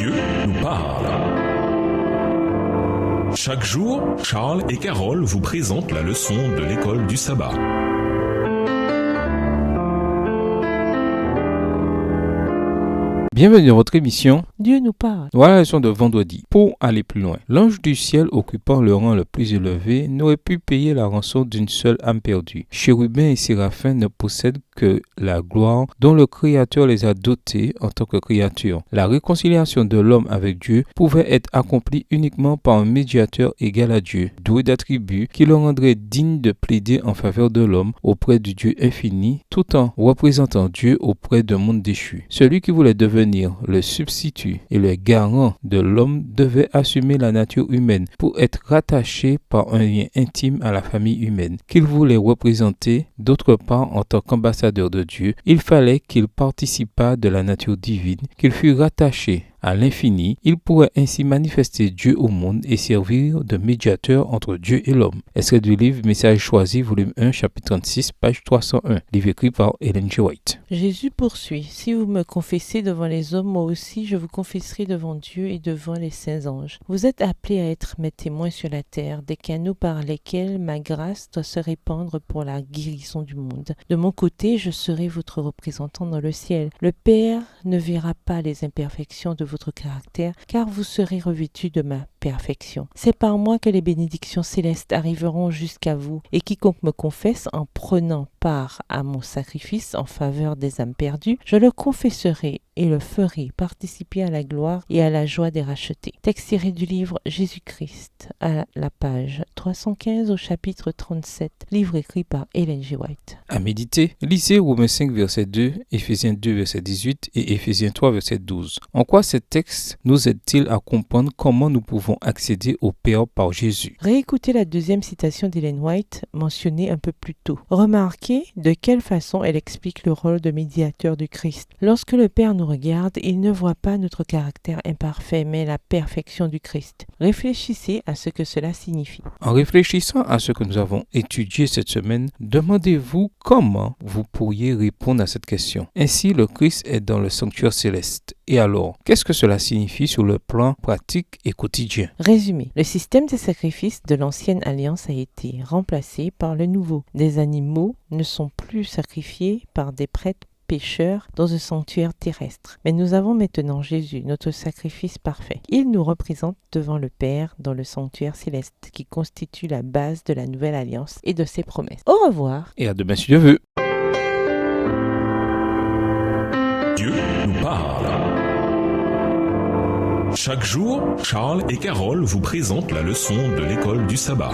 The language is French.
Dieu nous parle. Chaque jour, Charles et Carole vous présentent la leçon de l'école du sabbat. Bienvenue dans votre émission Dieu nous parle. Voilà la leçon de vendredi. Pour aller plus loin, l'ange du ciel occupant le rang le plus élevé n'aurait pu payer la rançon d'une seule âme perdue. Chérubins et séraphins ne possèdent que la gloire dont le Créateur les a dotés en tant que créatures. La réconciliation de l'homme avec Dieu pouvait être accomplie uniquement par un médiateur égal à Dieu, doué d'attributs qui le rendraient digne de plaider en faveur de l'homme auprès du Dieu infini, tout en représentant Dieu auprès d'un monde déchu. Celui qui voulait devenir le substitut et le garant de l'homme devait assumer la nature humaine pour être rattaché par un lien intime à la famille humaine qu'il voulait représenter. D'autre part, en tant qu'ambassadeur de Dieu, il fallait qu'il participât de la nature divine, qu'il fût rattaché à l'infini. Il pourrait ainsi manifester Dieu au monde et servir de médiateur entre Dieu et l'homme. Extrait du livre Message choisi, volume 1, chapitre 36, page 301, livre écrit par Ellen G. White. Jésus poursuit. Si vous me confessez devant les hommes, moi aussi je vous confesserai devant Dieu et devant les saints anges. Vous êtes appelés à être mes témoins sur la terre, des canaux par lesquels ma grâce doit se répandre pour la guérison du monde. De mon côté, je serai votre représentant dans le ciel. Le Père ne verra pas les imperfections de votre caractère, car vous serez revêtus de ma perfection. C'est par moi que les bénédictions célestes arriveront jusqu'à vous, et quiconque me confesse en prenant part à mon sacrifice en faveur des âmes perdues, je le confesserai et le ferai participer à la gloire et à la joie des rachetés. Texte tiré du livre Jésus-Christ, à la page 315 au chapitre 37, livre écrit par Ellen G. White. À méditer, lisez Romains 5, verset 2, Éphésiens 2, verset 18 et Éphésiens 3, verset 12. En quoi ces textes nous aident-ils à comprendre comment nous pouvons accéder au Père par Jésus? Réécoutez la deuxième citation d'Ellen White mentionnée un peu plus tôt. Remarquez de quelle façon elle explique le rôle de médiateur du Christ. Lorsque le Père nous regarde, il ne voit pas notre caractère imparfait, mais la perfection du Christ. Réfléchissez à ce que cela signifie. En réfléchissant à ce que nous avons étudié cette semaine, demandez-vous comment vous pourriez répondre à cette question. Ainsi, le Christ est dans le sanctuaire céleste. Et alors, qu'est-ce que cela signifie sur le plan pratique et quotidien? Résumé. Le système des sacrifices de l'ancienne alliance a été remplacé par le nouveau. Des animaux ne sont plus sacrifiés par des prêtres pécheurs dans un sanctuaire terrestre. Mais nous avons maintenant Jésus, notre sacrifice parfait. Il nous représente devant le Père dans le sanctuaire céleste qui constitue la base de la nouvelle alliance et de ses promesses. Au revoir. Et à demain si Dieu veut. Dieu nous parle. Chaque jour, Charles et Carole vous présentent la leçon de l'école du sabbat.